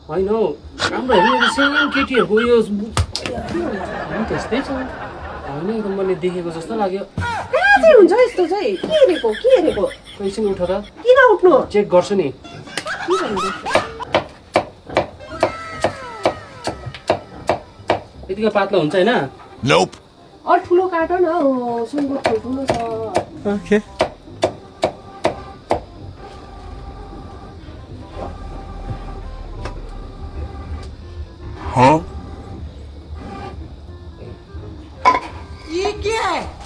होइन हौ राम्रो हेर्नु सेम केटीहरूको यो त्यस्तै छ होइन त मैले देखेको जस्तो लाग्यो कहाँ चाहिँ हुन्छ यस्तो चाहिँ के हेरेको कैछिन उठ त किन उठ्नु चेक गर्छु नि यतिका पातलो हुन्छ हैन अरू ठुलो काट न सुँगुर ठुलो छ ओके हाँ ये क्या है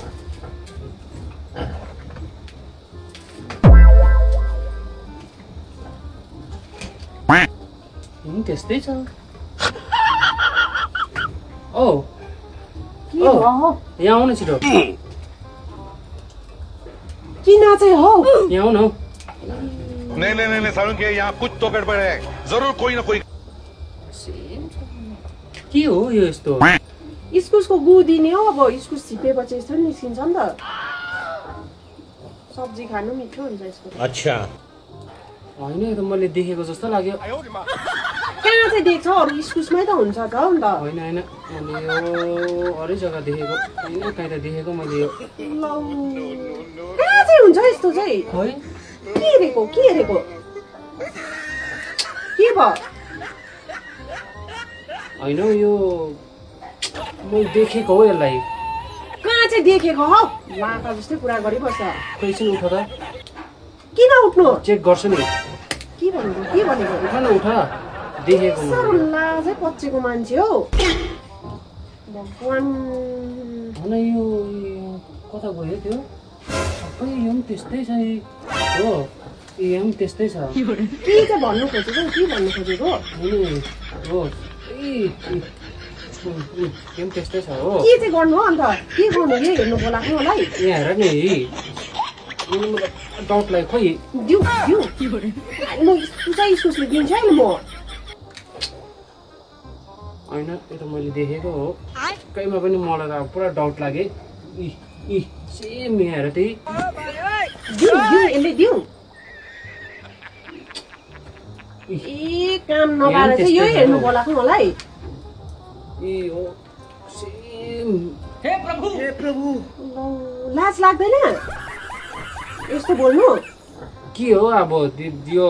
त्यस्तै छ ओ यहाँ आउन छिटो किन चाहिँ हौ यहाँ आउन हौ नहीं सारुण के यहाँ कुछ तो गड़बड़ है जरूर कोई ना कोई के हो यो यस्तो इस्कुसको गु दिने हो अब इस्कुस छिपेपछि यस्तो निस्किन्छ नि त सब्जी खानु मिठो हुन्छ यसको अच्छा होइन त मैले देखेको जस्तो लाग्यो कहाँ चाहिँ देख्छ अरू इस्कुसमै त हुन्छ त अन्त होइन मैले यो अरू जग्गा देखेको होइन कहीँ त देखेको मैले यो कहाँ चाहिँ हुन्छ यस्तो चाहिँ है के हेरेको के भयो होइन यो मैले देखेको हो यसलाई कहाँ चाहिँ देखेको हौ लाटा जस्तै कुरा गरिबस्छ कैछिन उठ त किन उठ्नु चेक गर्छु नि के भनेको उठ न उठ देखेको साह्रो लाजै पचेको मान्छे हौ भगवान् होइन यो कता गयो त्यो सबै यो पनि त्यस्तै छ हो यो पनि त्यस्तै छ के चाहिँ भन्नु खोजेको हो यो पनि त्यस्तै छ हो के चाहिँ गर्नु हो अन्त के गर्नु यो हेर्नु बोलाएको मलाई यहाँ हेर नि डाउटलाई खोइ दिउ म इस्कुसले दिन्छु है म होइन यो त मैले देखेको हो कहीँमा पनि मलाई त पुरा डाउट लाग्यो सेम यहाँ हेर त्यही यसले दिउ ए काम नपाएर चाहिँ यो हेर्नु बोलाएको मलाई ए हो सेम हे प्रभु लाज लाग्दैन यस्तो बोल्नु के हो अब यो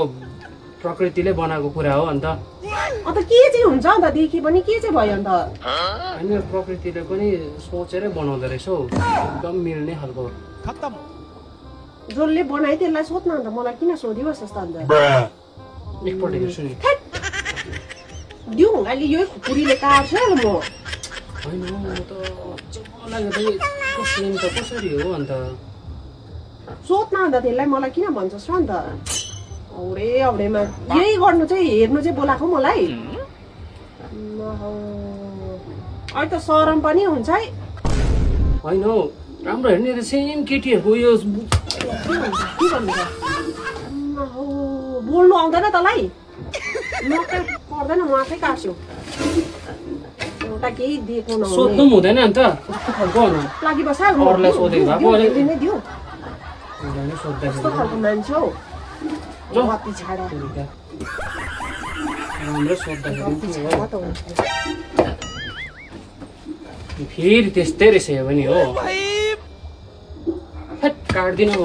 प्रकृतिले बनाएको कुरा हो अन्त अन्त के चाहिँ हुन्छ अन्त देखि पनि के चाहिँ भयो अन्त होइन प्रकृतिले पनि सोचेरै बनाउँदो रहेछ हौ एकदम मिल्ने खालको जसले बनायो त्यसलाई सोध्न अन्त मलाई किन सोधिबस् जस्तो अन्त एकपल्ट हेर्छु नि दिउ अहिले यो खुकुरीले काट्छ म होइन म त लाग्यो सेम त कसरी हो अन्त सोध्न अन्त त्यसलाई मलाई किन भन्छस् र अन्त औडेमा यही गर्नु चाहिँ हेर्नु चाहिँ बोलाएको मलाई अहिले त सरम पनि हुन्छ है होइन हौ राम्रो हेर्ने त सेम केटीहरूको यो के गर्नु बोल्नु आउँदैन तँलाई म पर्दैन म आफै काट्छु एउटा केही दिएको सोध्नु पनि हुँदैन अन्त कस्तो खालको लागि बस अरूलाई सोधेको भए दिउ सोध्दा कस्तो खालको मान्छे हौ बत्ती छाड राम्रो सोद्दाखेरि फेरि त्यस्तै रहेछ यो पनि हो काट्दिनँ म